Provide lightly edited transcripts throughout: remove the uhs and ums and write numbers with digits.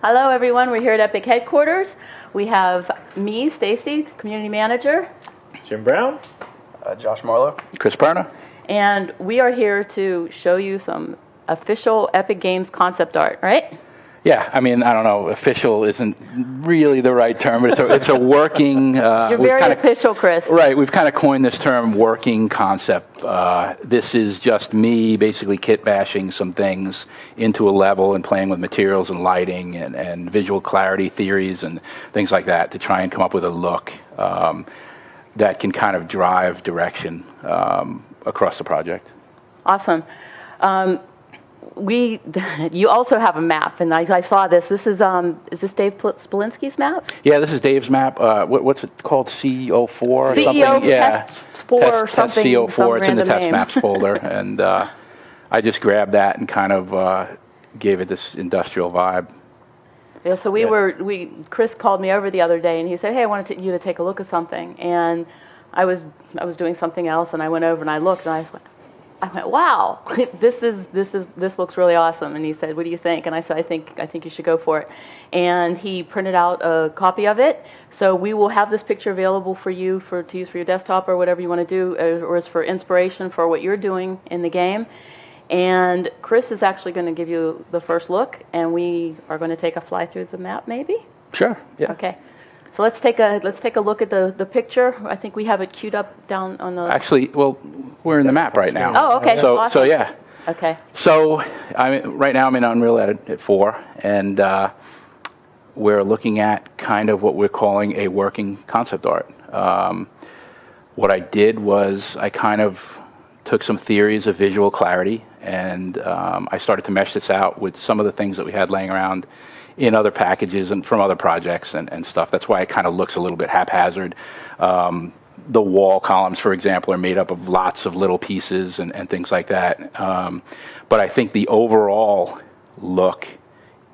Hello, everyone. We're here at Epic headquarters. We have me, Stacy, community manager. Jim Brown. Josh Marlowe. Chris Perna. And we are here to show you some official Epic Games concept art, right? Yeah, I mean, I don't know, official isn't really the right term, but it's a working... You're very official, Chris. Right, we've kind of coined this term working concept. This is just me basically kit bashing some things into a level and playing with materials and lighting and visual clarity theories and things like that to try and come up with a look that can kind of drive direction across the project. Awesome. You also have a map, and I saw this. This is this Dave Spolinsky's map? Yeah, this is Dave's map. What's it called? CO4 or CEO something? Yeah, Test 4 or Test something. CO4. It's in the test name. maps folder, and I just grabbed that and kind of gave it this industrial vibe. Yeah, so Chris called me over the other day, and he said, "Hey, I wanted you to take a look at something." And I was doing something else, and I went over and I looked, and I went, wow, this looks really awesome. And he said, what do you think? And I said, I think you should go for it. And he printed out a copy of it. So we will have this picture available for you to use for your desktop or whatever you want to do, or as for inspiration for what you're doing in the game. And Chris is actually going to give you the first look, and we are going to take a fly through the map, maybe? Sure. Yeah. Okay. So let's take a look at the picture. I think we have it queued up down on the... Actually, well, we're in the map right now. Oh, okay. So, awesome. so yeah. Okay. So right now I'm in Unreal at 4, and we're looking at kind of what we're calling a working concept art. What I did was I kind of took some theories of visual clarity, and I started to mesh this out with some of the things that we had laying around in other packages and from other projects and stuff. That's why it kind of looks a little bit haphazard. The wall columns, for example, are made up of lots of little pieces and things like that. But I think the overall look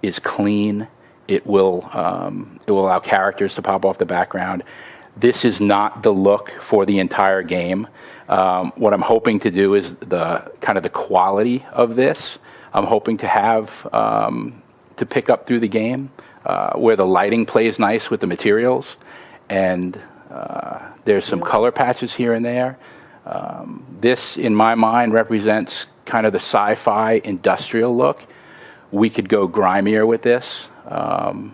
is clean. It will allow characters to pop off the background. This is not the look for the entire game. What I'm hoping to do is the quality of this. I'm hoping to have to pick up through the game where the lighting plays nice with the materials, and there's some color patches here and there. This, in my mind, represents kind of the sci-fi industrial look. We could go grimier with this, but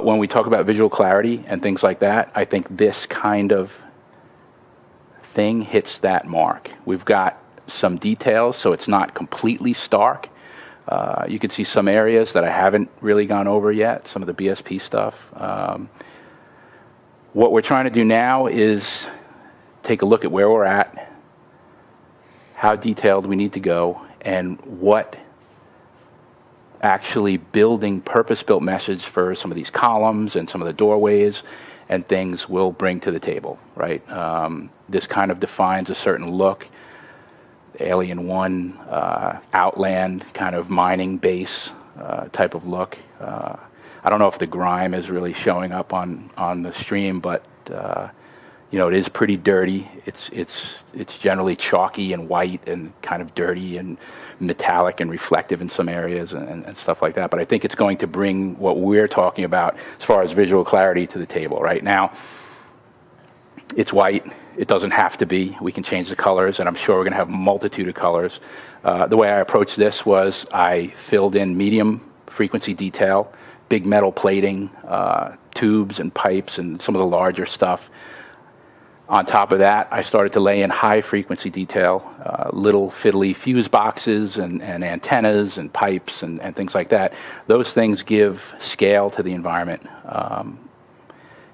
when we talk about visual clarity and things like that, I think this kind of thing hits that mark. We've got some details, so it's not completely stark. You can see some areas that I haven't really gone over yet, some of the BSP stuff. What we're trying to do now is take a look at where we're at, how detailed we need to go, and what actually building purpose-built meshes for some of these columns and some of the doorways and things will bring to the table, right? This kind of defines a certain look. Alien 1, Outland kind of mining base type of look. I don't know if the grime is really showing up on the stream, but it is pretty dirty. It's generally chalky and white and kind of dirty and metallic and reflective in some areas and stuff like that. But I think it's going to bring what we're talking about as far as visual clarity to the table. Right now, it's white. It doesn't have to be. We can change the colors, and I'm sure we're going to have a multitude of colors. The way I approached this was I filled in medium frequency detail, big metal plating, tubes and pipes, and some of the larger stuff. On top of that, I started to lay in high frequency detail, little fiddly fuse boxes and antennas and pipes and things like that. Those things give scale to the environment.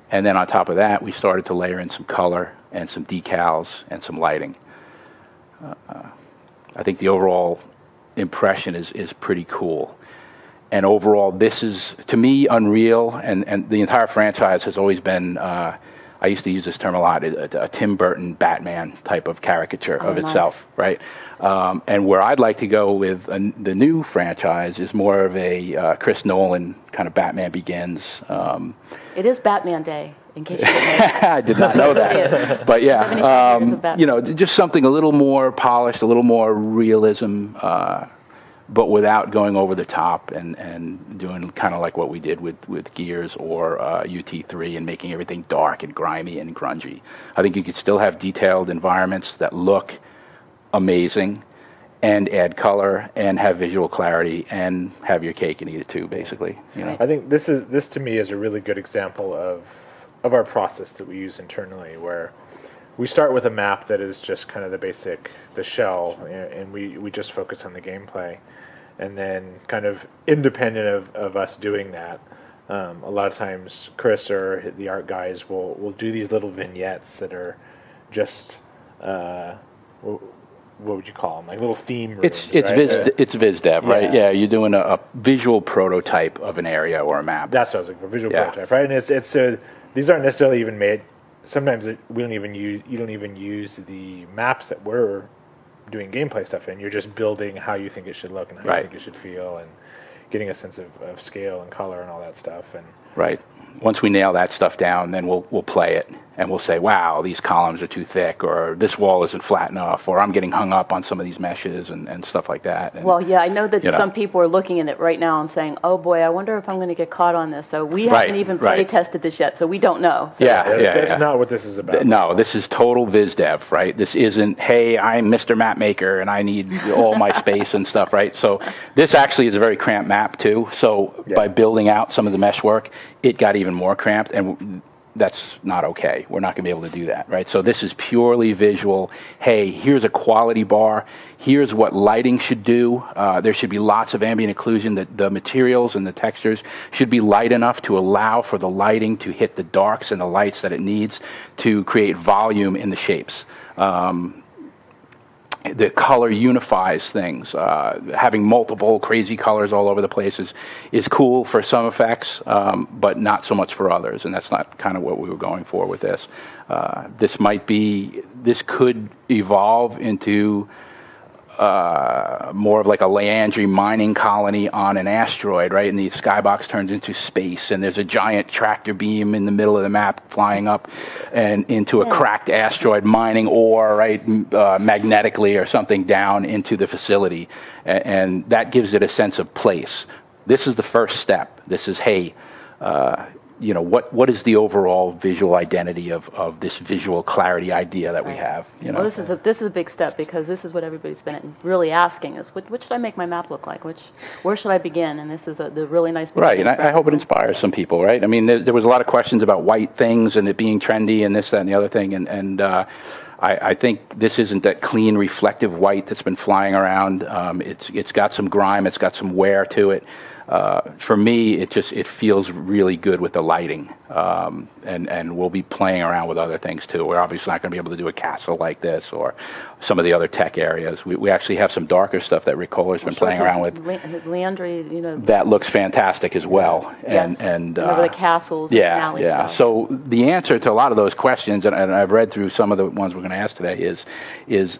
And then on top of that, we started to layer in some color and some decals and some lighting. I think the overall impression is pretty cool. And overall, this is, to me, Unreal, and the entire franchise has always been, I used to use this term a lot, a Tim Burton Batman type of caricature of itself, right? And where I'd like to go with the new franchise is more of a Chris Nolan kind of Batman Begins. It is Batman Day, in case you didn't know. I did not know that. But yeah, just something a little more polished, a little more realism, but without going over the top and doing kind of like what we did with Gears or UT3 and making everything dark and grimy and grungy. I think you could still have detailed environments that look amazing and add color and have visual clarity and have your cake and eat it too, basically. You know? I think this to me is a really good example of our process that we use internally, where we start with a map that is just kind of the shell, and we just focus on the gameplay. And then kind of independent of us doing that, a lot of times Chris or the art guys will do these little vignettes that are just, what would you call them? Like little theme rooms, It's right? it's VizDev, right? Yeah, you're doing a visual prototype of an area or a map. That's what I was like, a visual prototype, right? And it's these aren't necessarily even made. Sometimes you don't even use the maps that we're doing gameplay stuff in. You're just building how you think it should look and how you think it should feel, and getting a sense of scale and color and all that stuff. And right. Once we nail that stuff down, then we'll play it, and we'll say, wow, these columns are too thick, or this wall isn't flat enough, or I'm getting hung up on some of these meshes and stuff like that. And, well, yeah, I know that some people are looking at it right now and saying, oh boy, I wonder if I'm going to get caught on this. So we haven't even play tested this yet, so we don't know. So That's not what this is about. No, this is total VizDev, right? This isn't, hey, I'm Mr. Map Maker and I need all my space and stuff, right? So this actually is a very cramped map too. So by building out some of the mesh work, it got even more cramped, and that's not okay. We're not going to be able to do that, right? So this is purely visual. Hey, here's a quality bar. Here's what lighting should do. There should be lots of ambient occlusion. The materials and the textures should be light enough to allow for the lighting to hit the darks and the lights that it needs to create volume in the shapes. The color unifies things. Having multiple crazy colors all over the place is cool for some effects, but not so much for others, and that's not kind of what we were going for with this. This could evolve into more of like a Leandri mining colony on an asteroid, right? And the skybox turns into space, and there's a giant tractor beam in the middle of the map flying up and into a cracked asteroid mining ore, right, magnetically or something down into the facility. And that gives it a sense of place. This is the first step. This is, hey, what is the overall visual identity of this visual clarity idea that we have? Well, this is a big step, because this is what everybody's been really asking is, what should I make my map look like? Where should I begin? And this is the really nice big right, and I hope it inspires some people, right? I mean, there was a lot of questions about white things and it being trendy and this, that, and the other thing, and I think this isn't that clean, reflective white that's been flying around. It's got some grime, it's got some wear to it. For me, it feels really good with the lighting, and we'll be playing around with other things too. We're obviously not going to be able to do a castle like this or some of the other tech areas. We actually have some darker stuff that Rick Kohler's been playing around with. Leandri, that looks fantastic as well. Yes. And the castles. And alley stuff. So the answer to a lot of those questions, and I've read through some of the ones we're going to ask today, is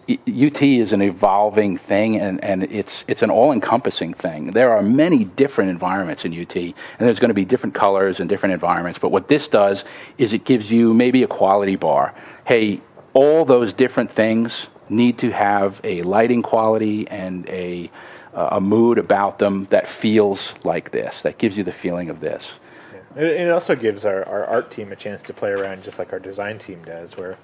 UT is an evolving thing, and it's an all-encompassing thing. There are many different environments in UT, and there's going to be different colors and different environments. But what this does is it gives you maybe a quality bar. Hey, all those different things need to have a lighting quality and a mood about them that feels like this, that gives you the feeling of this. Yeah. It also gives our art team a chance to play around just like our design team does, where,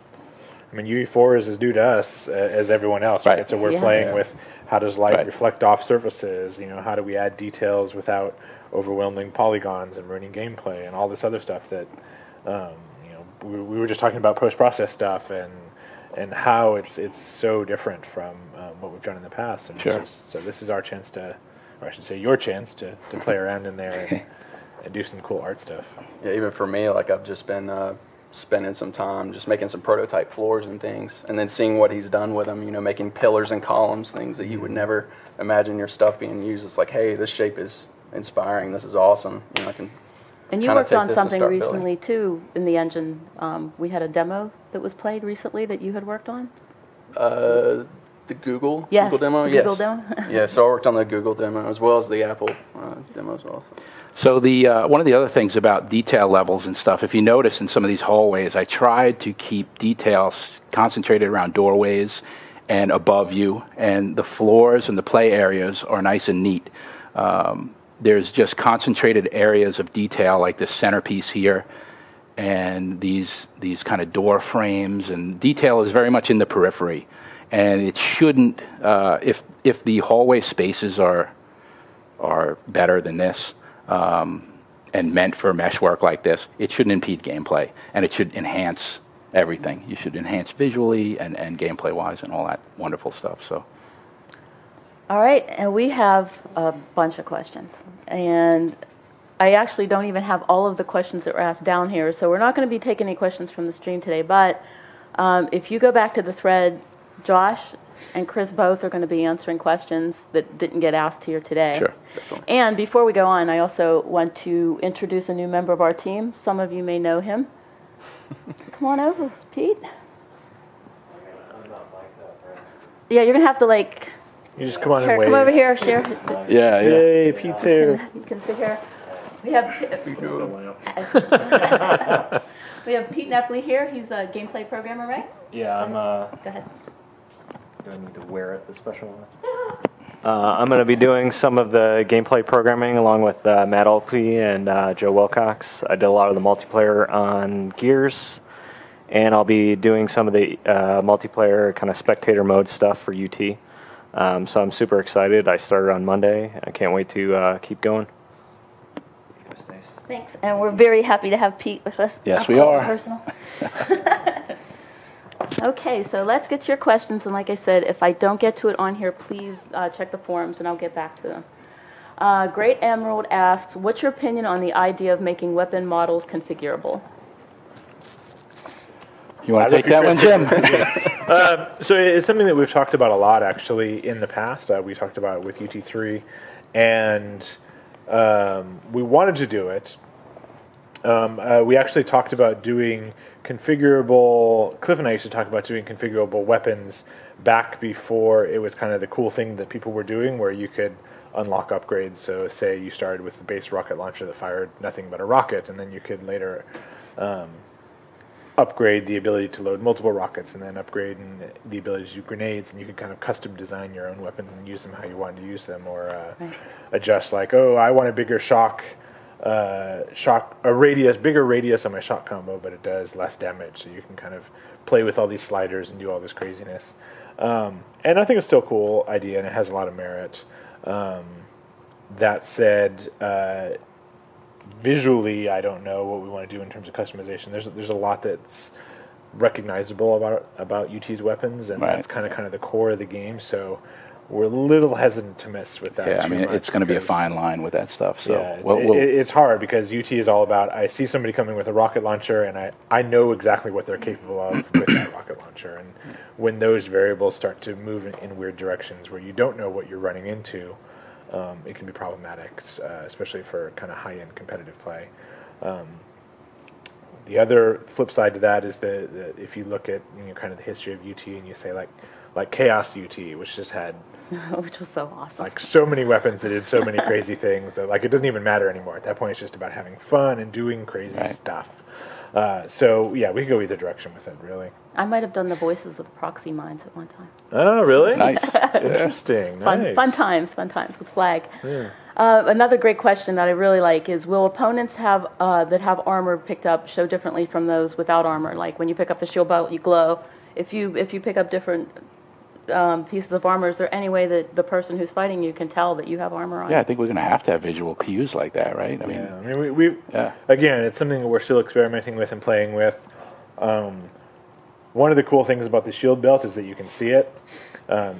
I mean, UE4 is as new to us as everyone else, right? So we're playing with how does light reflect off surfaces, how do we add details without overwhelming polygons and ruining gameplay and all this other stuff that, we were just talking about post-process stuff and how it's so different from what we've done in the past. And so this is our chance to, or I should say your chance to play around in there and do some cool art stuff. Yeah, even for me, like I've just been spending some time just making some prototype floors and things, and then seeing what he's done with them, making pillars and columns, things that you would never imagine your stuff being used. It's like, hey, this shape is inspiring, this is awesome. I can. And you worked on something recently too in the engine. We had a demo that was played recently that you had worked on. The Google demo. Google demo. Yeah, so I worked on the Google demo as well as the Apple demo as well. So one of the other things about detail levels and stuff, if you notice in some of these hallways, I tried to keep details concentrated around doorways and above you, and the floors and the play areas are nice and neat. There's just concentrated areas of detail like the centerpiece here, and these kind of door frames, and detail is very much in the periphery. And it shouldn't, if the hallway spaces are better than this, and meant for mesh work like this, it shouldn't impede gameplay, and it should enhance everything. You should enhance visually and gameplay-wise and all that wonderful stuff. So, all right, and we have a bunch of questions, and I actually don't even have all of the questions that were asked down here, so we're not going to be taking any questions from the stream today, but if you go back to the thread, Josh and Chris both are going to be answering questions that didn't get asked here today. Sure. And before we go on, I also want to introduce a new member of our team. Some of you may know him. Come on over, Pete. Yeah, you're going to have to, like... You just come on and wave. Come over here, share. Yeah. Yay, Pete's here. You can sit here. We have we have Pete Nepley here. He's a gameplay programmer, right? Yeah, I'm... Go ahead. Do I need to wear it, the special one? I'm going to be doing some of the gameplay programming along with Matt Alpy and Joe Wilcox. I did a lot of the multiplayer on Gears, and I'll be doing some of the multiplayer kind of spectator mode stuff for UT. So I'm super excited. I started on Monday. I can't wait to keep going. Thanks, and we're very happy to have Pete with us. Yes, we are. Personal. Okay, so let's get to your questions, and like I said, if I don't get to it on here, please check the forums, and I'll get back to them. Great Emerald asks, what's your opinion on the idea of making weapon models configurable? You want to take that one, Jim? So it's something that we've talked about a lot, actually, in the past. We talked about it with UT3, and we wanted to do it. We actually talked about doing configurable, Cliff and I used to talk about doing configurable weapons back before it was kind of the cool thing that people were doing, where you could unlock upgrades. So say you started with the base rocket launcher that fired nothing but a rocket, and then you could later upgrade the ability to load multiple rockets, and then upgrade the ability to do grenades, and you could kind of custom design your own weapons and use them how you wanted to use them, or adjust, like, oh, I want a bigger bigger radius on my shock combo, but it does less damage, so you can kind of play with all these sliders and do all this craziness. And I think it's still a cool idea, and it has a lot of merit. That said, visually, I don't know what we want to do in terms of customization. There's a lot that's recognizable about UT's weapons, and that's kind of the core of the game, so we're a little hesitant to mess with that. Yeah, I mean, it's going to be a fine line with that stuff. So yeah, it's hard because UT is all about, I see somebody coming with a rocket launcher, and I know exactly what they're capable of with that rocket launcher. And when those variables start to move in weird directions where you don't know what you're running into, it can be problematic, especially for kind of high-end competitive play. The other flip side to that is that if you look at kind of the history of UT and you say like Chaos UT, which just had which was so awesome, like so many weapons that did so many crazy things that like it doesn't even matter anymore. At that point, it's just about having fun and doing crazy stuff. So yeah, we could go either direction with it, really. I might have done the voices of the proxy mines at one time. Oh, really? Nice. Interesting. Nice. Fun times with Flag. Yeah. Another great question that I really like is, will opponents that have armor picked up show differently from those without armor? Like when you pick up the shield belt, you glow. If you pick up different pieces of armor, is there any way that the person who's fighting you can tell that you have armor on? Yeah, I think we're going to have visual cues like that, right? I mean, we again, it's something that we're still experimenting with and playing with. One of the cool things about the shield belt is that you can see it.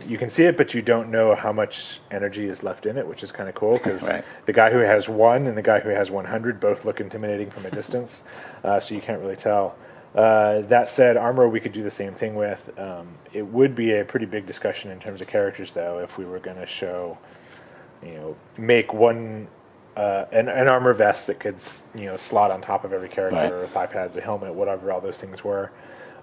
You can see it, but you don't know how much energy is left in it, which is kind of cool because the guy who has 1 and the guy who has 100 both look intimidating from a distance, so you can't really tell. That said, armor we could do the same thing with. It would be a pretty big discussion in terms of characters, though, if we were going to show, make one an armor vest that could slot on top of every character, or thigh pads, a helmet, whatever all those things were.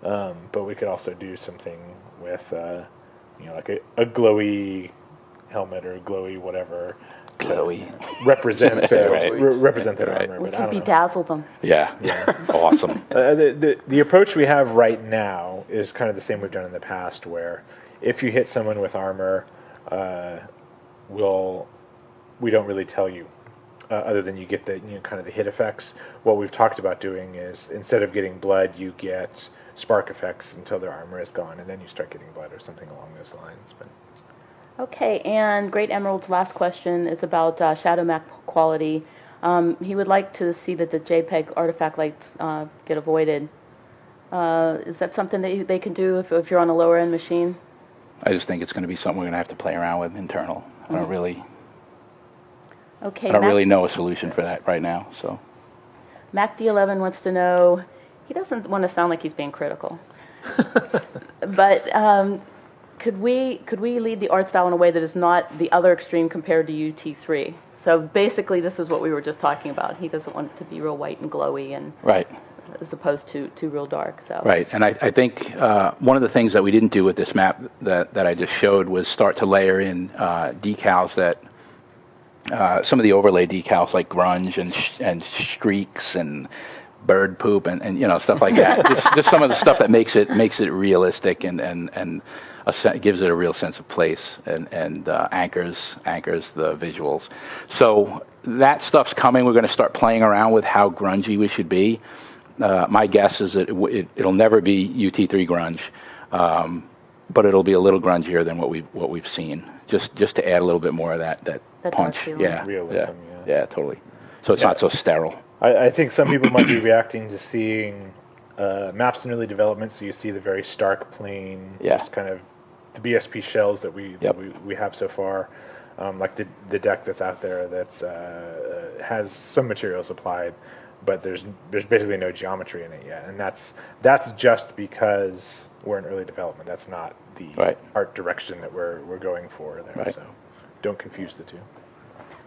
But we could also do something with like a glowy helmet or a glowy whatever. Represent that armor. We can bedazzle them. Yeah. Awesome. The approach we have right now is kind of the same we've done in the past, where if you hit someone with armor, we don't really tell you, other than you get the kind of the hit effects. What we've talked about doing is instead of getting blood, you get spark effects until their armor is gone, and then you start getting blood or something along those lines. But okay, and Great Emerald's last question is about shadow map quality. He would like to see that the JPEG artifact lights get avoided. Is that something that they can do if you're on a lower end machine? I just think it's going to be something we're going to have to play around with internal. I don't really. Okay. I don't really know a solution for that right now. So. Mac D11 wants to know. He doesn't want to sound like he's being critical, but could we lead the art style in a way that is not the other extreme compared to UT3? So basically, this is what we were just talking about. He doesn't want it to be real white and glowy, and right, as opposed to real dark. So right, and I think one of the things that we didn't do with this map that I just showed was start to layer in decals that some of the overlay decals like grunge and streaks and bird poop and stuff like that. just some of the stuff that makes it realistic and gives it a real sense of place and anchors the visuals. So that stuff's coming. We're going to start playing around with how grungy we should be. My guess is that it'll never be UT3 grunge, but it'll be a little grungier than what we've seen. Just to add a little bit more of that punch. Yeah, realism. Yeah, totally. So it's not so sterile. I think some people might be reacting to seeing maps in early development, so you see the very stark plain, just kind of the BSP shells that we have so far, like the deck that's out there that's has some materials applied, but there's basically no geometry in it yet, and that's just because we're in early development. That's not the art direction that we're going for there. Right. So don't confuse the two.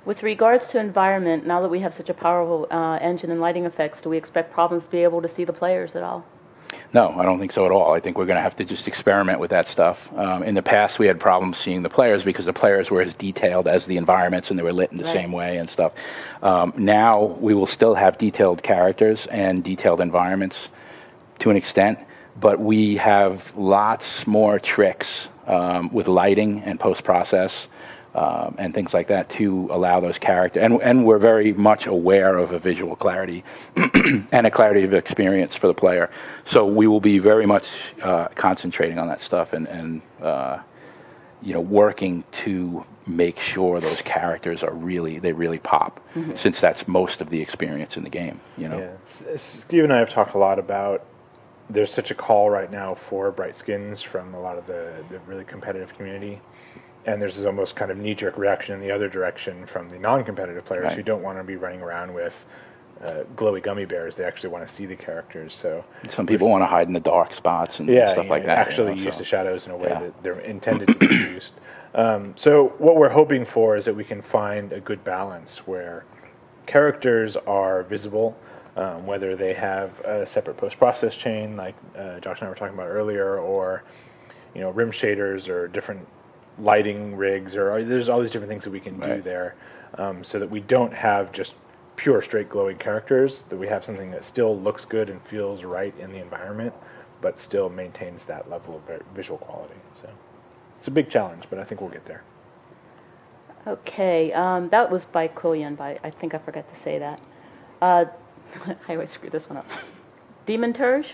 With regards to environment, now that we have such a powerful engine and lighting effects, do we expect problems to be able to see the players at all? No, I don't think so at all. I think we're going to have to just experiment with that stuff. In the past, we had problems seeing the players because the players were as detailed as the environments and they were lit in the same way and stuff. Now, we will still have detailed characters and detailed environments to an extent, but we have lots more tricks with lighting and post-process and things like that to allow those characters. And we're very much aware of a visual clarity and a clarity of experience for the player. So we will be very much concentrating on that stuff and working to make sure those characters really pop, since that's most of the experience in the game. Yeah. Steve and I have talked a lot about there's such a call right now for bright skins from a lot of the really competitive community. And there's this almost kind of knee-jerk reaction in the other direction from the non-competitive players who don't want to be running around with glowy gummy bears. They actually want to see the characters. So some people want to hide in the dark spots and stuff like that. Actually use the shadows in a way that they're intended to be used. So what we're hoping for is that we can find a good balance where characters are visible, whether they have a separate post-process chain like Josh and I were talking about earlier, or rim shaders or different lighting rigs, or there's all these different things that we can do there, so that we don't have just pure straight glowing characters, that we have something that still looks good and feels right in the environment, but still maintains that level of visual quality. So it's a big challenge, but I think we'll get there. Okay, that was by Quillian, but I think I forgot to say that. I always screw this one up. Dementurge?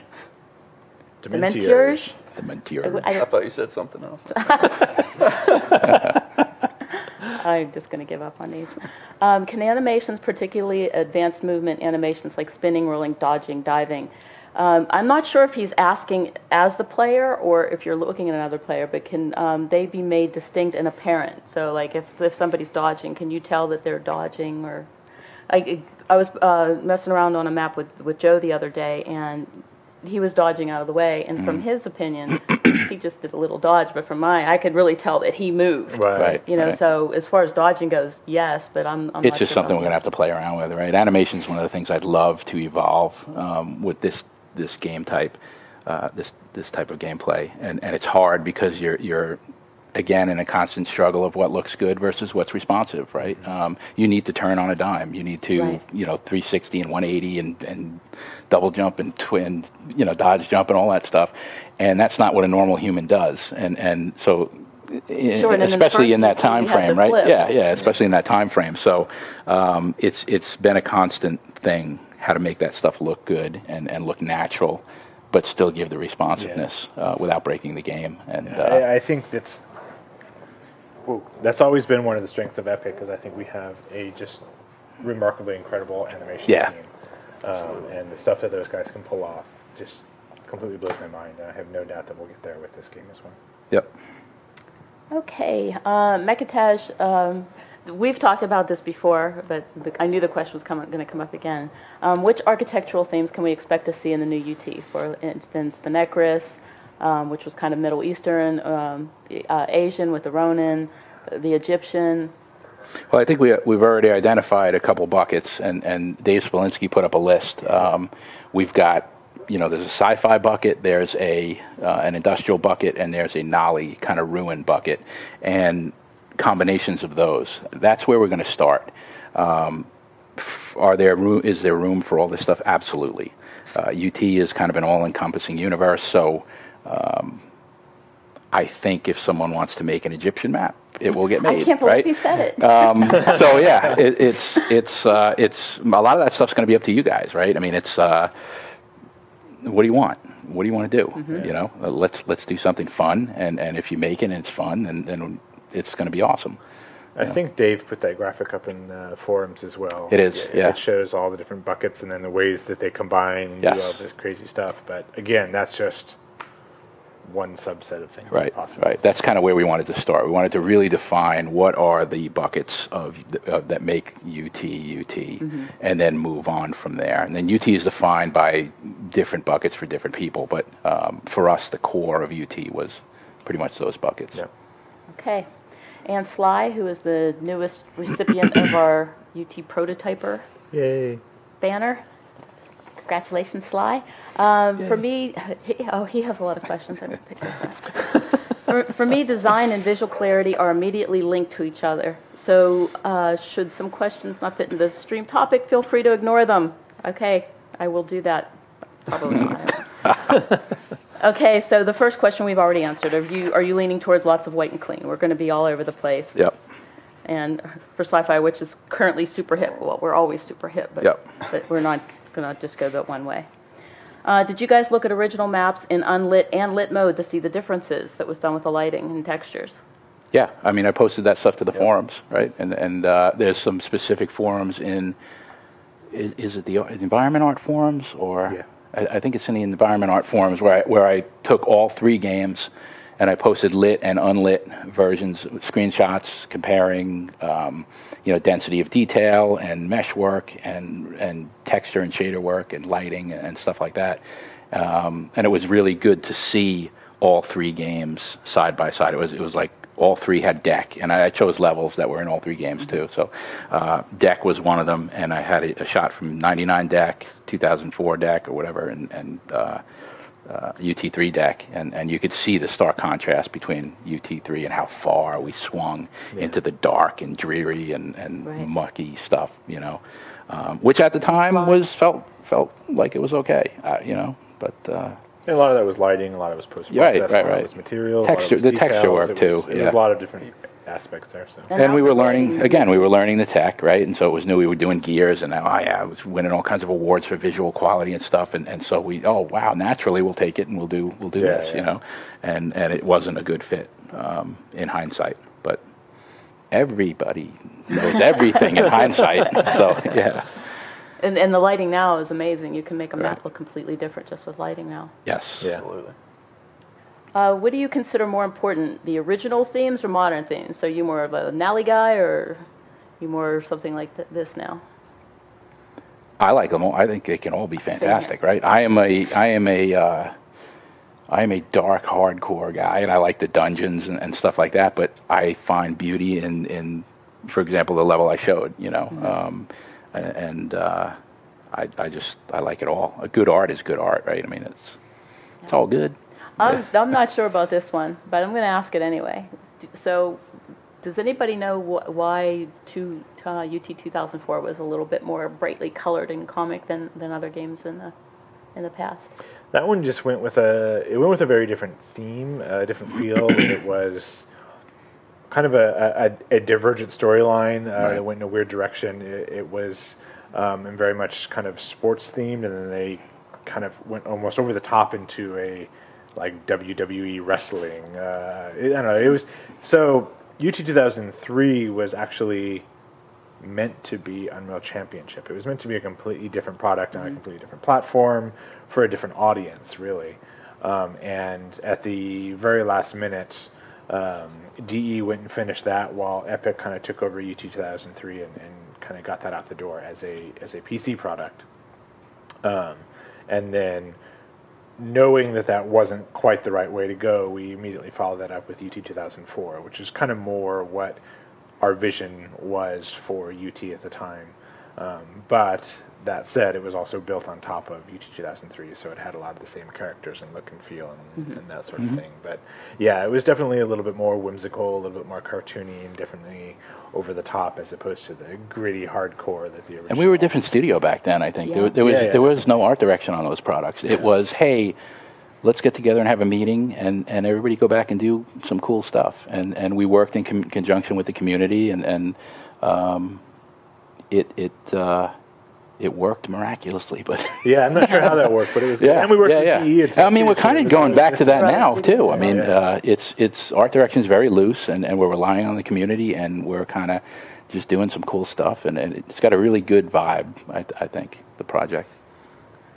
Dementures? I thought you said something else. I'm just going to give up on these. Can animations, particularly advanced movement animations like spinning, rolling, dodging, diving, I'm not sure if he's asking as the player or if you're looking at another player, but can they be made distinct and apparent? So like if somebody's dodging, can you tell that they're dodging? Or I was messing around on a map with Joe the other day, and he was dodging out of the way, and from his opinion, he just did a little dodge, but from mine, I could really tell that he moved. Right. So as far as dodging goes, yes, but I'm it's just something we're going to have to play around with, right? Animation is one of the things I'd love to evolve with this game type, this type of gameplay, and it's hard because you're again, in a constant struggle of what looks good versus what's responsive, right? You need to turn on a dime. You need to, Right. 360 and 180 and double jump and twin, dodge jump and all that stuff. And that's not what a normal human does. And so, Sure, and especially in that time you have frame, to right? flip. Yeah, especially in that time frame. So it's been a constant thing how to make that stuff look good and look natural, but still give the responsiveness without breaking the game. And I think that's always been one of the strengths of Epic, because I think we have a just remarkably incredible animation Yeah. team. And the stuff that those guys can pull off just completely blows my mind. And I have no doubt that we'll get there with this game as well. Yep. Okay, Mekhitaj, we've talked about this before, but I knew the question was going to come up again. Which architectural themes can we expect to see in the new UT? For instance, the Necris, which was kind of Middle Eastern, Asian with the Ronin, the Egyptian. Well, I think we've already identified a couple buckets, and Dave Smolinski put up a list. We've got, there's a sci-fi bucket, there's an industrial bucket, and there's a Nolly kind of ruin bucket, and combinations of those. That's where we're going to start. Is there room for all this stuff? Absolutely. UT is kind of an all-encompassing universe, so I think if someone wants to make an Egyptian map, it will get made. I can't believe right? you said it. So yeah, it's a lot of that stuff's going to be up to you guys, right? I mean, it's what do you want? What do you want to do? Mm-hmm. Let's do something fun, and if you make it and it's fun, then it's going to be awesome. I think Dave put that graphic up in forums as well. It is, yeah. It shows all the different buckets and then the ways that they combine and do all this crazy stuff. But again, that's just one subset of things. Right, right. That's kind of where we wanted to start. We wanted to really define what are the buckets that make UT, and then move on from there. And then UT is defined by different buckets for different people, but for us, the core of UT was pretty much those buckets. Yeah. Okay. And Sly, who is the newest recipient of our UT Prototyper Yay. banner. Congratulations, Sly. For me, he has a lot of questions. I didn't pick this up. For me, design and visual clarity are immediately linked to each other. So should some questions not fit in the stream topic, feel free to ignore them. Okay, I will do that. Probably not. Okay, so the first question we've already answered. Are you leaning towards lots of white and clean? We're going to be all over the place. Yep. And for sci-fi, which is currently super hip, well, we're always super hip, but we're not going to just go that one way. Did you guys look at original maps in unlit and lit mode to see the differences that was done with the lighting and textures? Yeah, I mean, I posted that stuff to the forums, right? And there's some specific forums in, is it the Environment Art forums or? Yeah. I think it's in the Environment Art forums where I took all three games and I posted lit and unlit versions, screenshots comparing, density of detail and mesh work and texture and shader work and lighting and stuff like that. And it was really good to see all three games side by side. It was like all three had deck, and I chose levels that were in all three games too. So deck was one of them, and I had a shot from 99 deck, 2004 deck or whatever, and UT3 deck, and you could see the stark contrast between UT3 and how far we swung into the dark and dreary and mucky stuff, which at the time felt like it was okay, but. And a lot of that was lighting, a lot of it was post-process, a lot of it was material, the texture work too. It was a lot of different aspects there. So. And we were learning, the tech, right? And so it was new. We were doing gears, and I was winning all kinds of awards for visual quality and stuff. And so naturally we'll take it and we'll do this, And it wasn't a good fit in hindsight, but everybody knows everything in hindsight. So yeah. And the lighting now is amazing. You can make a map look completely different just with lighting now. Yes. Yeah. Absolutely. What do you consider more important, the original themes or modern themes? So you more of a Nally guy, or you more something like this now? I like them all. I think they can all be fantastic, right? I am a dark hardcore guy, and I like the dungeons and stuff like that. But I find beauty in for example, the level I showed. I like it all. A good art is good art, right? I mean, it's all good. I'm not sure about this one, but I'm going to ask it anyway. So, does anybody know why UT 2004 was a little bit more brightly colored and comic than other games in the past? That one just went with a very different theme, a different feel. It was kind of a divergent storyline. It went in a weird direction. It was very much kind of sports themed, and then they kind of went almost over the top into a like WWE wrestling. I don't know. It was so. UT 2003 was actually meant to be Unreal Championship. It was meant to be a completely different product on a completely different platform for a different audience, really. And at the very last minute, DE went and finished that, while Epic kind of took over UT 2003 and kind of got that out the door as a PC product. And then, knowing that wasn't quite the right way to go, we immediately followed that up with UT 2004, which is kind of more what our vision was for UT at the time. But that said, it was also built on top of UT 2003, so it had a lot of the same characters and look and feel and that sort of thing. But yeah, it was definitely a little bit more whimsical, a little bit more cartoony, and definitely over the top as opposed to the gritty hardcore that the original. And we were a different studio back then, I think. Yeah. There was no art direction on those products. It was, hey, let's get together and have a meeting and everybody go back and do some cool stuff. And we worked in conjunction with the community, and it worked miraculously, but yeah, I'm not sure how that worked, but it was good. And we worked with GE. I mean, we're kind of going back to that now too. I mean, it's art direction is very loose, and we're relying on the community, and we're kind of just doing some cool stuff, and it's got a really good vibe. I think the project.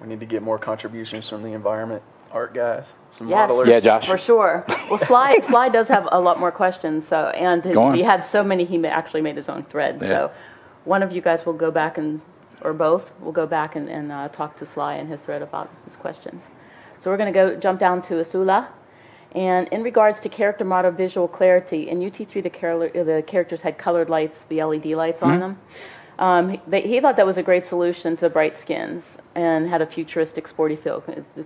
We need to get more contributions from the environment art guys. Some Yes, modelers. Yeah, Josh. for sure. Well, Sly does have a lot more questions, so Go on. he had so many he actually made his own thread. Yeah. So, one of you guys will go back or both will go back and talk to Sly and his thread about his questions. So we're going to jump down to Asula. And in regards to character model visual clarity, in UT3 the characters had colored lights, the LED lights on them. He thought that was a great solution to bright skins and had a futuristic sporty feel.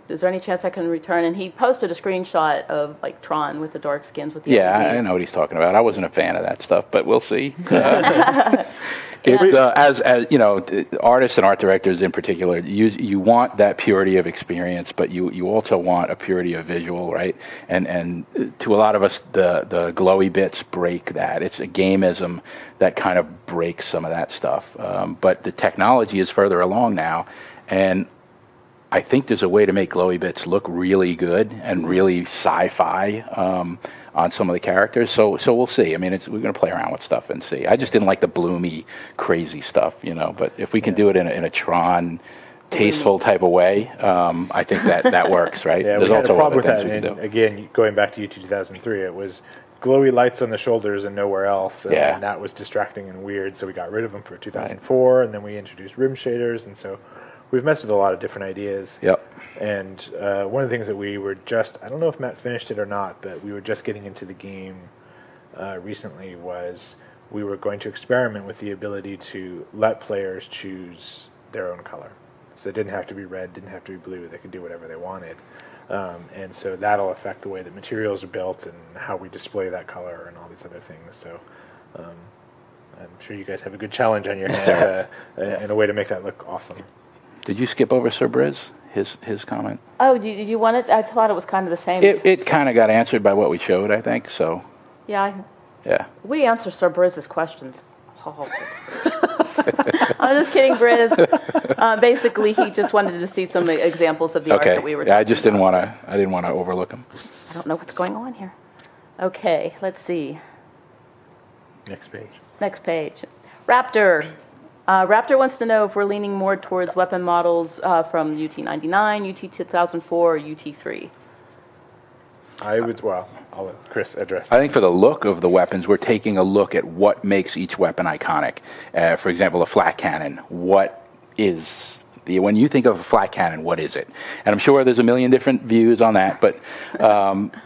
Is there any chance I can return? And he posted a screenshot of like Tron with the dark skins with the LEDs. I know what he's talking about. I wasn't a fan of that stuff, but we'll see. As you know, artists and art directors in particular, you want that purity of experience, but you also want a purity of visual, right? And to a lot of us, the glowy bits break that. It's a gameism that kind of breaks some of that stuff. But the technology is further along now, and I think there's a way to make glowy bits look really good and really sci-fi on some of the characters. So we'll see. I mean, we're going to play around with stuff and see. I just didn't like the bloomy, crazy stuff, But if we can do it in a Tron, tasteful type of way, I think that works, right? Yeah, There's we had also a problem other with things that. we can And do. again, going back to UT 2003, it was glowy lights on the shoulders and nowhere else. And that was distracting and weird, so we got rid of them for 2004, and then we introduced rim shaders, and so we've messed with a lot of different ideas. Yep. And one of the things that we were I don't know if Matt finished it or not, but we were just getting into the game recently, was we were going to experiment with the ability to let players choose their own color. So it didn't have to be red, didn't have to be blue, they could do whatever they wanted. And so that'll affect the way that materials are built and how we display that color and all these other things. So I'm sure you guys have a good challenge on your hands and a way to make that look awesome. Did you skip over Sir Briz, his comment? Oh, do you want it? I thought it was kind of the same. It kind of got answered by what we showed, I think. So Yeah. we answer Sir Briz's questions. Oh. I'm just kidding, Briz. Basically, he just wanted to see some examples of the art that we were talking about. I just didn't want to. I didn't want to overlook him. I don't know what's going on here. Okay, let's see. Next page. Raptor. Raptor wants to know if we're leaning more towards weapon models from UT 99, UT 2004, or UT 3. I'll let Chris address I think for the look of the weapons, we're taking a look at what makes each weapon iconic. For example, a flat cannon. When you think of a flat cannon, what is it? And I'm sure there's a million different views on that, but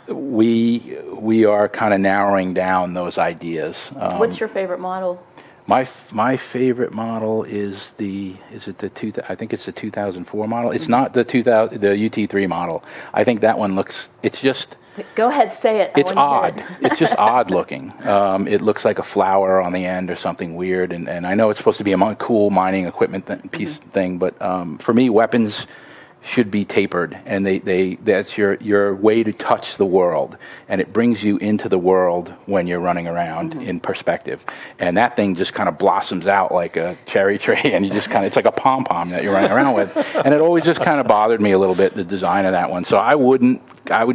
we are kind of narrowing down those ideas. What's your favorite model? My favorite model is I think it's the 2004 model. It's not the UT3 model. I think that one it's just. Go ahead, say it. It's odd. It's just odd looking. It looks like a flower on the end or something weird. And I know it's supposed to be a cool mining equipment thing, but for me, weapons should be tapered, and that's your way to touch the world, and it brings you into the world when you're running around in perspective. And that thing just kind of blossoms out like a cherry tree, and you just it's like a pom-pom that you're running around with. And it always just kind of bothered me a little bit, the design of that one. So I would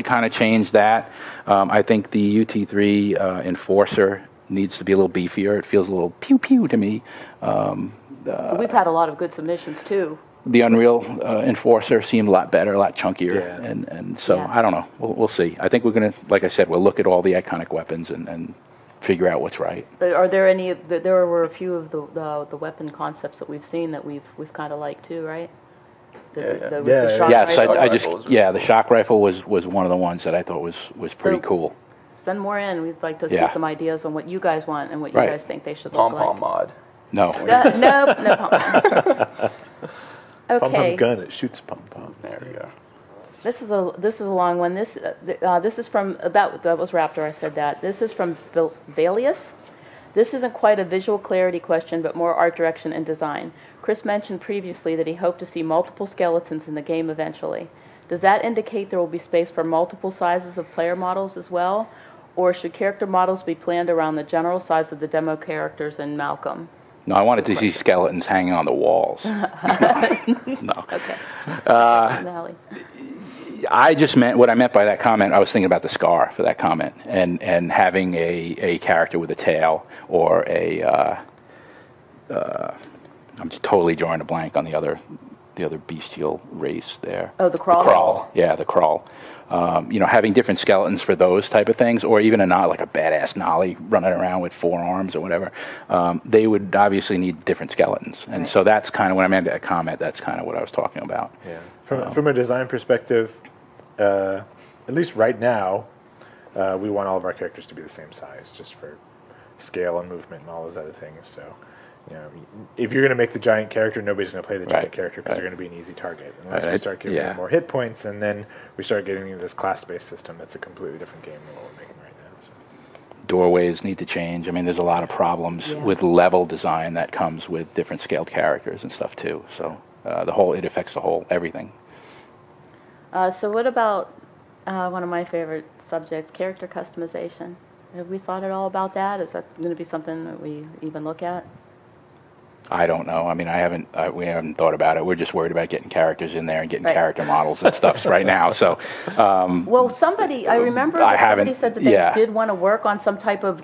kind of change that. I think the UT3 Enforcer needs to be a little beefier. It feels a little pew-pew to me. But we've had a lot of good submissions, too. The Unreal Enforcer seemed a lot better, a lot chunkier, and so I don't know. We'll see. I think we're going to, like I said, we'll look at all the iconic weapons and figure out what's right. Are there any? There were a few of the weapon concepts that we've seen that we've kind of liked too, right? The shock rifle. The shock rifle was one of the ones that I thought was pretty cool. Send more in. We'd like to see some ideas on what you guys want and what you guys think they should look like. Pom-pom mod. No. No pom-pom. Okay. Pom-pom gun. It shoots pom-pom. There we go. This is a long one. This is from that was Raptor. I said that. This is from Valius. This isn't quite a visual clarity question, but more art direction and design. Chris mentioned previously that he hoped to see multiple skeletons in the game eventually. Does that indicate there will be space for multiple sizes of player models as well, or should character models be planned around the general size of the demo characters in Malcolm? No, I wanted to see skeletons hanging on the walls. No. Okay. I just meant what I meant by that comment. I was thinking about the scar for that comment, and having a character with a tail or I'm totally drawing a blank on the other bestial race there. Oh, the Crawl? The Crawl. Yeah, the Crawl. Having different skeletons for those type of things, or even like a badass Nolly running around with 4 arms or whatever, they would obviously need different skeletons. And so that's kind of when I made that comment, that's kind of what I was talking about. Yeah. From a design perspective, at least right now, we want all of our characters to be the same size, just for scale and movement and all those other things. So, if you're going to make the giant character, nobody's going to play the giant character because they're going to be an easy target. Unless we start giving them more hit points, and then we start getting into this class-based system, that's a completely different game than what we're making right now. So. Doorways need to change. I mean, there's a lot of problems with level design that comes with different scaled characters and stuff too. So it affects everything. So what about one of my favorite subjects, character customization? Have we thought at all about that? Is that going to be something that we even look at? I don't know. I mean, we haven't thought about it. We're just worried about getting characters in there and getting character models and stuff right now. So, well, I remember somebody said that they did want to work on some type of,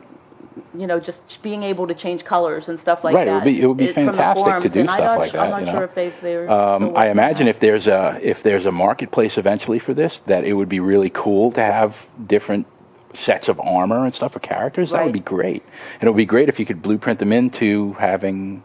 just being able to change colors and stuff like that. Right. It would be fantastic to do stuff like that. I'm not sure if they're. I imagine if there's a marketplace eventually for this, that it would be really cool to have different sets of armor and stuff for characters. That would be great. And it would be great if you could blueprint them into having.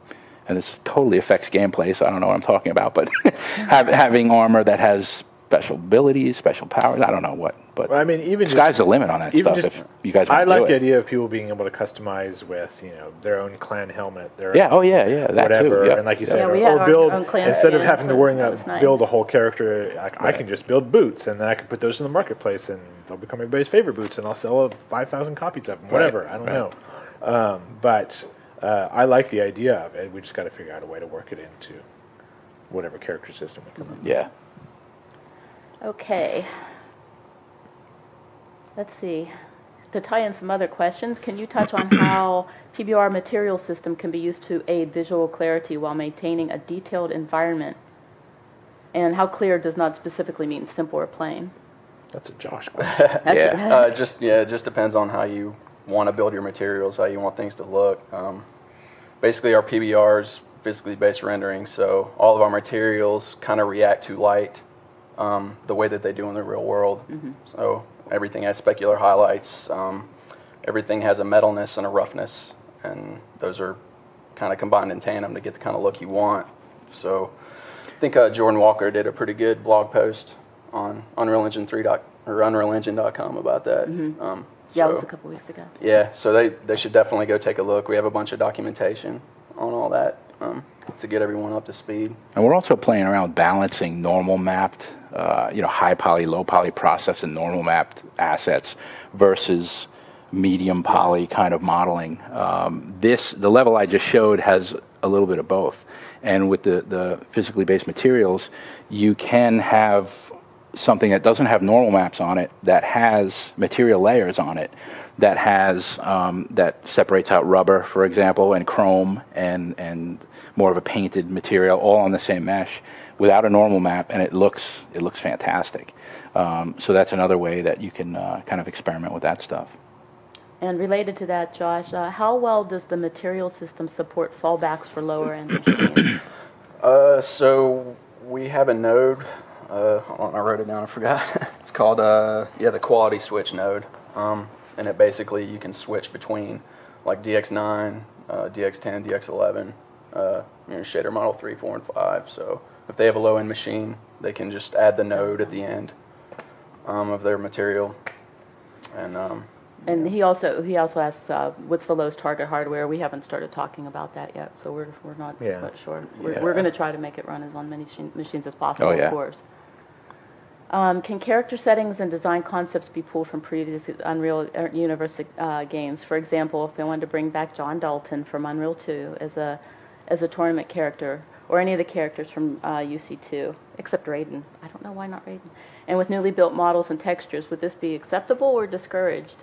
And this totally affects gameplay, so I don't know what I'm talking about, but having armor that has special abilities, special powers, I don't know what. But I mean, even sky's the limit on that stuff. If you guys want to do it. I like the idea of people being able to customize with, their own clan helmet, their that whatever, too. Yeah. And like you said, or build instead of having to worry about build a whole character. I can just build boots, and then I can put those in the marketplace, and they'll become everybody's favorite boots, and I'll sell 5,000 copies of them. Whatever, I don't know, but. I like the idea of it. We just got to figure out a way to work it into whatever character system we come up with. Yeah. Okay. Let's see. To tie in some other questions, can you touch on how PBR material system can be used to aid visual clarity while maintaining a detailed environment? And how clear does not specifically mean simple or plain? That's a Josh question. It just depends on how you want to build your materials, how you want things to look. Basically, our PBR's physically based rendering, so all of our materials kind of react to light the way that they do in the real world. Mm-hmm. So everything has specular highlights, everything has a metalness and a roughness, and those are kind of combined in tandem to get the kind of look you want. So I think Jordan Walker did a pretty good blog post on Unreal Engine 3 or UnrealEngine.com about that. Mm-hmm. Yeah, it was a couple weeks ago. Yeah, so they should definitely go take a look. We have a bunch of documentation on all that to get everyone up to speed. And we're also playing around balancing normal mapped, high poly, low poly process and normal mapped assets versus medium poly kind of modeling. The level I just showed has a little bit of both. And with the physically based materials, you can have something that doesn't have normal maps on it, that has material layers on it, that has that separates out rubber, for example, and chrome and more of a painted material, all on the same mesh, without a normal map, and it looks fantastic. So that's another way that you can kind of experiment with that stuff. And related to that, Josh, how well does the material system support fallbacks for lower end machines? So we have a node. Hold on, I wrote it down. I forgot. It's called the quality switch node, and it basically you can switch between like DX9, DX10, DX11, shader model 3, 4, and 5. So if they have a low end machine, they can just add the node at the end of their material, and he also asks, what's the lowest target hardware? We haven't started talking about that yet, so we're not quite sure. We're going to try to make it run as on many machines as possible, of course. Can character settings and design concepts be pulled from previous Unreal Universe games? For example, if they wanted to bring back John Dalton from Unreal 2 as a tournament character, or any of the characters from UC2, except Raiden. I don't know why not Raiden. And with newly built models and textures, would this be acceptable or discouraged?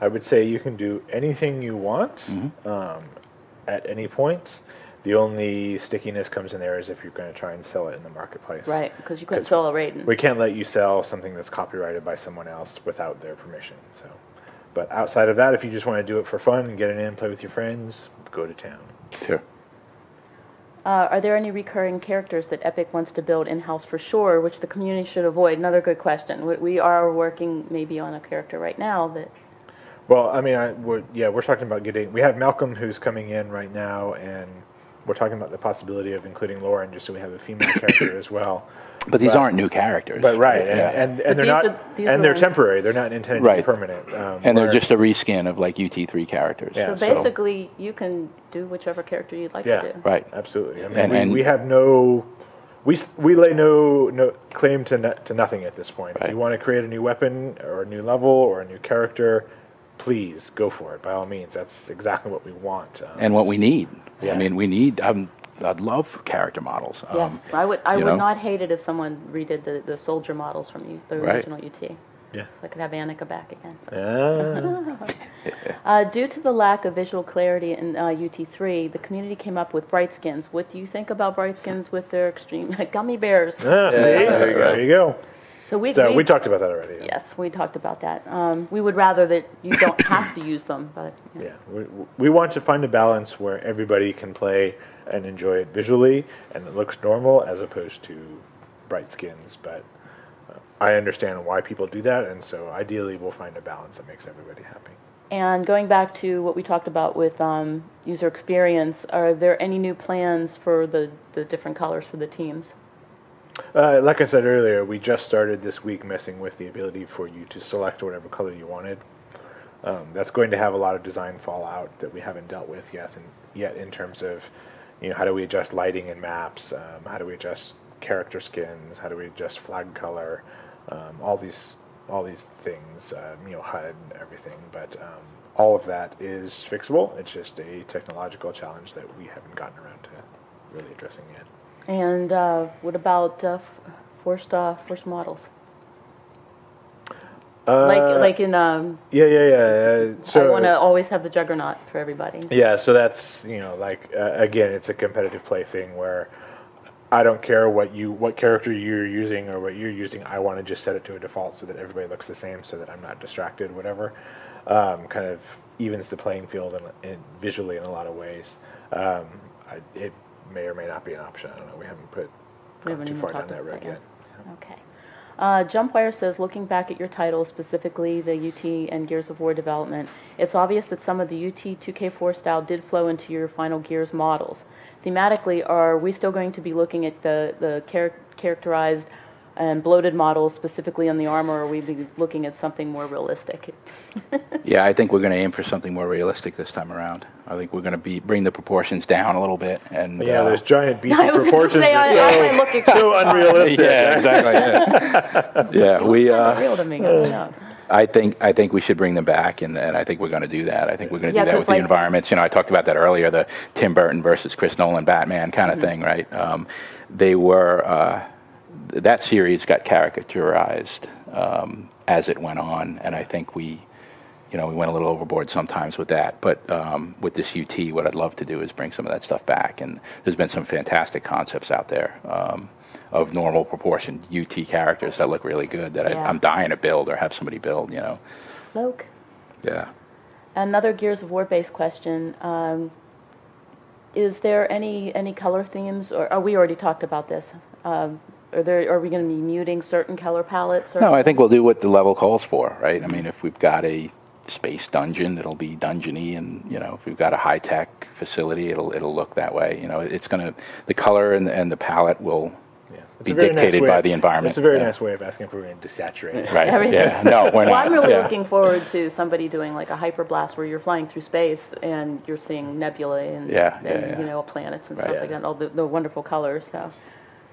I would say you can do anything you want at any point. The only stickiness comes in there is if you're going to try and sell it in the marketplace. Right, because you couldn't sell a Raiden. We can't let you sell something that's copyrighted by someone else without their permission. So, but outside of that, if you just want to do it for fun and get it in, play with your friends, go to town. Sure. Are there any recurring characters that Epic wants to build in-house for sure, which the community should avoid? Another good question. We are working maybe on a character right now that... Well, I mean, we're talking about we have Malcolm who's coming in right now, and we're talking about the possibility of including Lauren just so we have a female character as well. But these aren't new characters. But right, and they're not, and they're temporary. They're not intended to be permanent. And they're just a reskin of like UT3 characters. Yeah, so basically, you can do whichever character you'd like to do. Right, absolutely. I mean, we have no, we lay no claim to nothing at this point. If you want to create a new weapon or a new level or a new character, please go for it. By all means, that's exactly what we want. And what we need. Yeah. I mean, we need. I'd love character models. Yes, I would not hate it if someone redid the soldier models from the original UT. Yeah. So I could have Annika back again. Yeah. Due to the lack of visual clarity in UT3, the community came up with Bright Skins. What do you think about Bright Skins with their extreme gummy bears? There you go. So we talked about that already. Yeah. Yes, we talked about that. We would rather that you don't have to use them, but yeah, we want to find a balance where everybody can play and enjoy it visually, and it looks normal as opposed to bright skins. But I understand why people do that, and so ideally we'll find a balance that makes everybody happy. And going back to what we talked about with user experience, are there any new plans for the different colors for the teams? Like I said earlier, we just started this week messing with the ability for you to select whatever color you wanted. That's going to have a lot of design fallout that we haven't dealt with yet in terms of, how do we adjust lighting in maps? How do we adjust character skins? How do we adjust flag color? All these things, HUD and everything. But all of that is fixable. It's just a technological challenge that we haven't gotten around to really addressing yet. And what about forced models? Like in So I want to always have the Juggernaut for everybody. Yeah, so that's again, it's a competitive play thing where I don't care what character you're using or what you're using. I want to just set it to a default so that everybody looks the same, so that I'm not distracted. Whatever, kind of evens the playing field in visually in a lot of ways. It may or may not be an option. I don't know. We haven't gone too far down that road yet. Okay. Jumpwire says, looking back at your titles, specifically the UT and Gears of War development, it's obvious that some of the UT 2K4 style did flow into your final Gears models. Thematically, are we still going to be looking at the characterized and bloated models specifically on the armor, or we be looking at something more realistic? Yeah, I think we're going to aim for something more realistic this time around. I think we're going to bring the proportions down a little bit. And Yeah, those giant beefy I was going to proportions say, I look at so unrealistic. yeah, exactly. Yeah, we. real to me. I don't know. I think we should bring them back, and I think we're going to do that. I think we're going to Yeah, do that 'cause with the like- environments. You know, I talked about that earlier, the Tim Burton versus Chris Nolan Batman kind of thing, right? They were that series got caricaturized as it went on, and I think we went a little overboard sometimes with that. But with this UT, what I'd love to do is bring some of that stuff back, and there's been some fantastic concepts out there. Of normal proportion UT characters that look really good that Yeah. I'm dying to build or have somebody build, Loke. Yeah. Another Gears of War based question. Is there any color themes, or we already talked about this? Are we going to be muting certain color palettes? No, I think we'll do what the level calls for, right? I mean, if we've got a space dungeon, it'll be dungeony, and if we've got a high tech facility, it'll look that way. It's the color and the palette will be dictated by the environment. It's a very nice way of asking if we're going to desaturate it. Right. Everything. Yeah. No, we're not. Well, I'm really Yeah. looking forward to somebody doing like a hyperblast where you're flying through space and you're seeing nebulae and, planets and Right. stuff like that, all the wonderful colors. So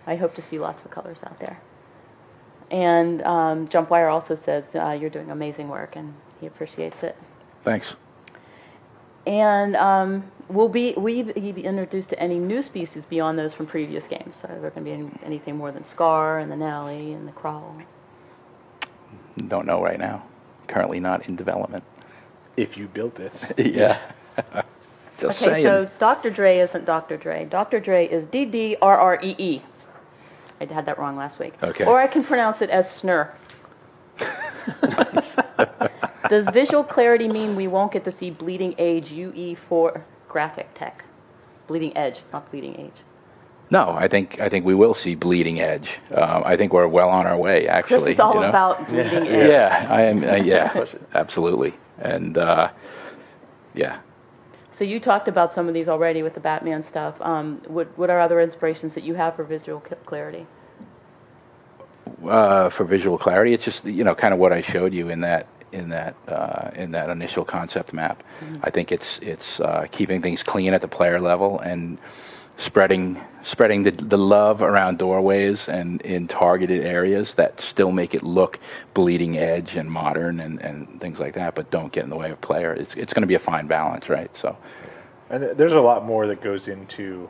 I hope to see lots of colors out there. And Jumpwire also says you're doing amazing work, and he appreciates it. Thanks. And will he be introduced to any new species beyond those from previous games? So there going to be anything more than Scar and the Nelly and the Crawl? Don't know right now. Currently not in development. If you built it. Yeah. Just Okay, saying. so Dr. Dre isn't Dr. Dre. Dr. Dre is DDRREE. I had that wrong last week. Okay. Or I can pronounce it as Snur. Does visual clarity mean we won't get to see Bleeding Edge UE4 graphic tech? Bleeding Edge, not Bleeding Edge. No, I think we will see Bleeding Edge. I think we're well on our way, actually. Chris is all about Bleeding Edge. Yeah, I am. Yeah, absolutely. And yeah. So you talked about some of these already with the Batman stuff. What are other inspirations that you have for visual clarity? For visual clarity, it's just kind of what I showed you in that initial concept map. Mm-hmm. I think it's keeping things clean at the player level and spreading the love around doorways and in targeted areas that still make it look bleeding edge and modern and things like that, but don't get in the way of player. It's going to be a fine balance, right? So, and there's a lot more that goes into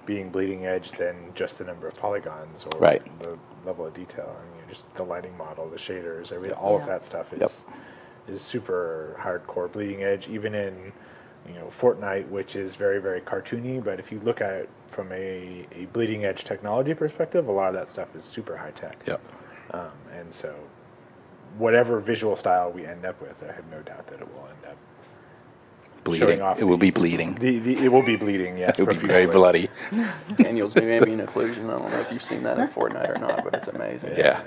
being bleeding edge than just the number of polygons or Right. the level of detail. I mean, just the lighting model, the shaders, all of that stuff is super hardcore bleeding edge. Even in Fortnite, which is very, very cartoony, but if you look at it from a bleeding edge technology perspective, a lot of that stuff is super high tech. yep. And so, whatever visual style we end up with, I have no doubt that it will end up Bleeding. showing off. It will be bleeding. It will be bleeding. Yes, It will be very profusely. bloody. Daniel's new ambient occlusion. I don't know if you've seen that in Fortnite or not, but it's amazing. Yeah.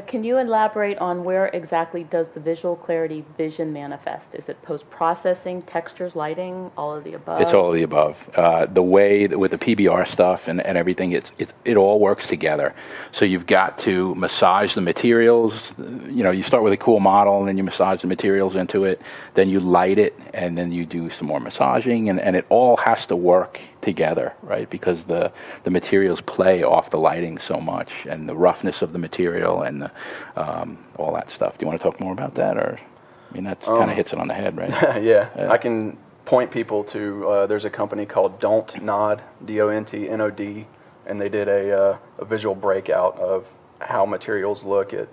Can you elaborate on where exactly does the visual clarity vision manifest? Is it post-processing, textures, lighting, all of the above? It's all of the above. The way that with the PBR stuff and everything, it all works together. So you've got to massage the materials. You start with a cool model, and then you massage the materials into it. Then you light it, and then you do some more massaging, and it all has to work together, right? Because the materials play off the lighting so much, and the roughness of the material, and all that stuff. Do you want to talk more about that, or? I mean, that kind of hits it on the head, right? Yeah, I can point people to, there's a company called Don't Nod, DONTNOD, and they did a visual breakout of how materials look at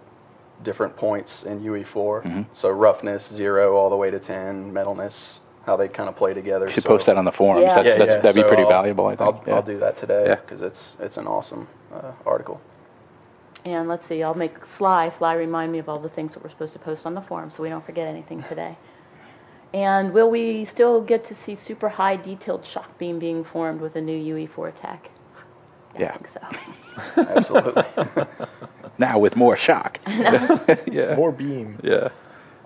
different points in UE4. Mm-hmm. So roughness, 0 all the way to 10, metalness, how they kind of play together. You should post that on the forums. Yeah. That'd be So pretty valuable, I think. I'll do that today Yeah. because it's an awesome article. And let's see, I'll make Sly remind me of all the things that we're supposed to post on the forum so we don't forget anything today. And will we still get to see super high detailed shock beam being formed with a new UE4 tech? Yeah. I think so. Absolutely. Now with more shock. Yeah. More beam. Yeah.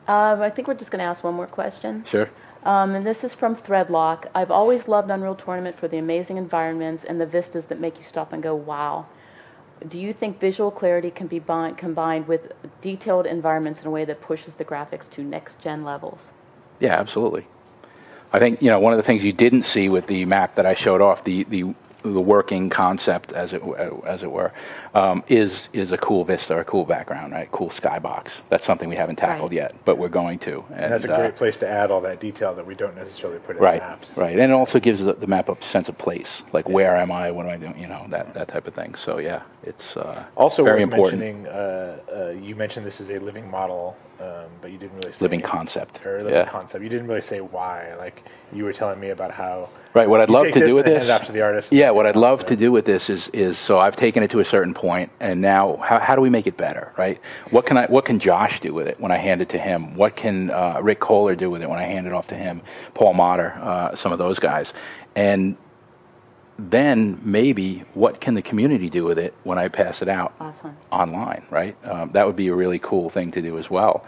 I think we're just going to ask one more question. Sure. And this is from Threadlock. I've always loved Unreal Tournament for the amazing environments and the vistas that make you stop and go, wow. do you think visual clarity can be combined with detailed environments in a way that pushes the graphics to next-gen levels? Yeah, absolutely. I think, one of the things you didn't see with the map that I showed off, the working concept, as it were, is a cool vista, a cool background, right? Cool skybox. That's something we haven't tackled yet, but we're going to. And that's a great place to add all that detail that we don't necessarily put in maps. Right, and it also gives the map a sense of place, like where am I, what am I doing, that type of thing. So yeah, it's also very worth important. Mentioning, you mentioned this is a living model, but you didn't really say living concept. Or living concept. You didn't really say why. Like you were telling me about how. Right. What I'd love to do with this. After the artist. Yeah. What I'd love to do with this is so I've taken it to a certain point, and now how do we make it better? Right. What can Josh do with it when I hand it to him? What can Rick Kohler do with it when I hand it off to him? Paul Motter, some of those guys, and then maybe what can the community do with it when I pass it out online? Right. That would be a really cool thing to do as well.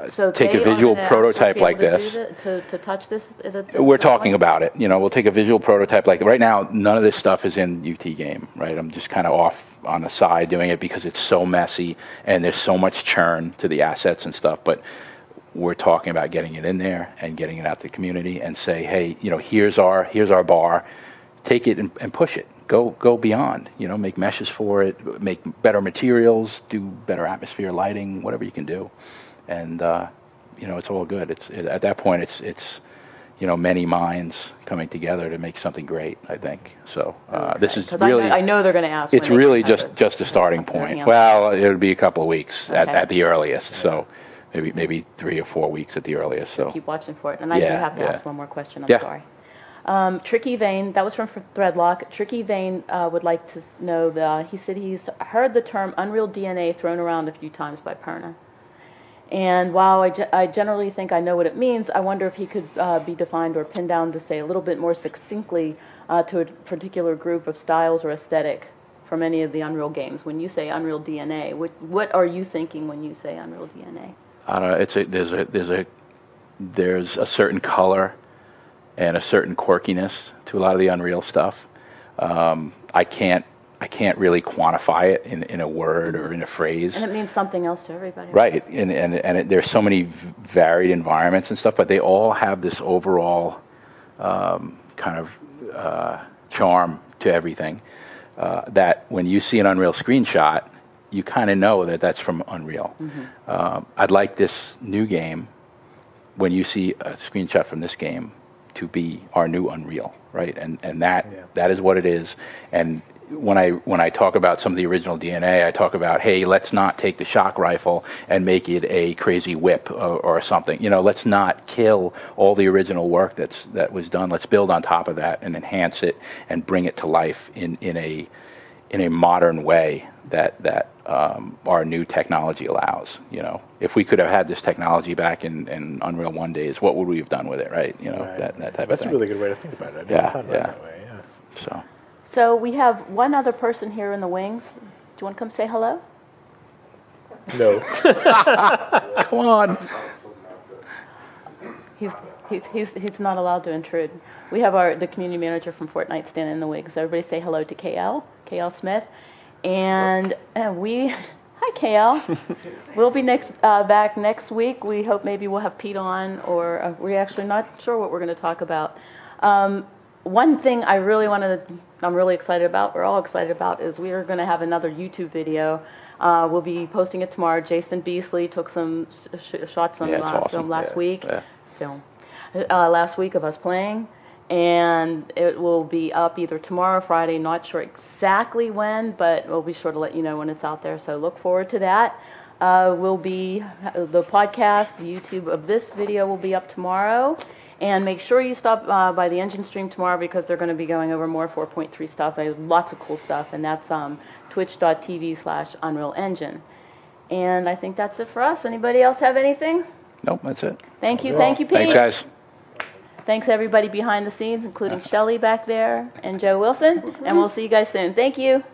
So take a visual prototype like this. To touch this? We're talking about it. We'll take a visual prototype like that. Right now, none of this stuff is in UT Game, right? I'm just kind of off on the side doing it because it's so messy and there's so much churn to the assets and stuff. But we're talking about getting it in there and getting it out to the community and say, hey, here's our bar. Take it and push it. Go beyond. Make meshes for it. Make better materials. Do better atmosphere lighting. Whatever you can do. And it's all good. At that point, it's many minds coming together to make something great. I think so. This is really. I know they're going to ask. It's really just a starting point. Well, it'll be a couple of weeks at the earliest. So maybe 3 or 4 weeks at the earliest. So keep watching for it. And I do have to ask one more question. I'm sorry. Tricky Vane, that was from Threadlock. Tricky Vane would like to know he said he's heard the term Unreal DNA thrown around a few times by Perna. And while I generally think I know what it means, I wonder if he could be defined or pinned down to say a little bit more succinctly to a particular group of styles or aesthetic from any of the Unreal games. When you say Unreal DNA, what are you thinking when you say Unreal DNA? I don't know. There's a certain color and a certain quirkiness to a lot of the Unreal stuff. I can't really quantify it in a word or in a phrase. And it means something else to everybody. Right, and there's so many varied environments and stuff, but they all have this overall kind of charm to everything that when you see an Unreal screenshot, you kind of know that that's from Unreal. Mm-hmm. I'd like this new game, when you see a screenshot from this game, to be our new Unreal, right? And that is what it is. And when I talk about some of the original DNA, I talk about, hey, let's not take the shock rifle and make it a crazy whip or something. Let's not kill all the original work that was done. Let's build on top of that and enhance it and bring it to life in a modern way that our new technology allows. If we could have had this technology back in Unreal 1 days, what would we have done with it, right? That type of thing. That's a really good way to think about it. I never thought about it that way. Yeah. So we have one other person here in the wings. Do you want to come say hello? No. Come on. He's not allowed to intrude. We have the community manager from Fortnite standing in the wings. Everybody say hello to KL Smith. And hi KL. We'll be back next week. We hope maybe we'll have Pete on, or we're actually not sure what we're going to talk about. One thing I'm really excited about, we're all excited about, is we are going to have another YouTube video. We'll be posting it tomorrow. Jason Beasley took some shots on film last week. Last week of us playing. And it will be up either tomorrow or Friday. Not sure exactly when, but we'll be sure to let you know when it's out there. So look forward to that. Will be the podcast, the YouTube of this video will be up tomorrow. And make sure you stop by the Engine stream tomorrow, because they're going to be going over more 4.3 stuff. There's lots of cool stuff, and that's twitch.tv/Unreal Engine. And I think that's it for us. Anybody else have anything? Nope, that's it. Thank you, Pete. Thanks, guys. Thanks, everybody behind the scenes, including Shelly back there and Joe Wilson. And we'll see you guys soon. Thank you.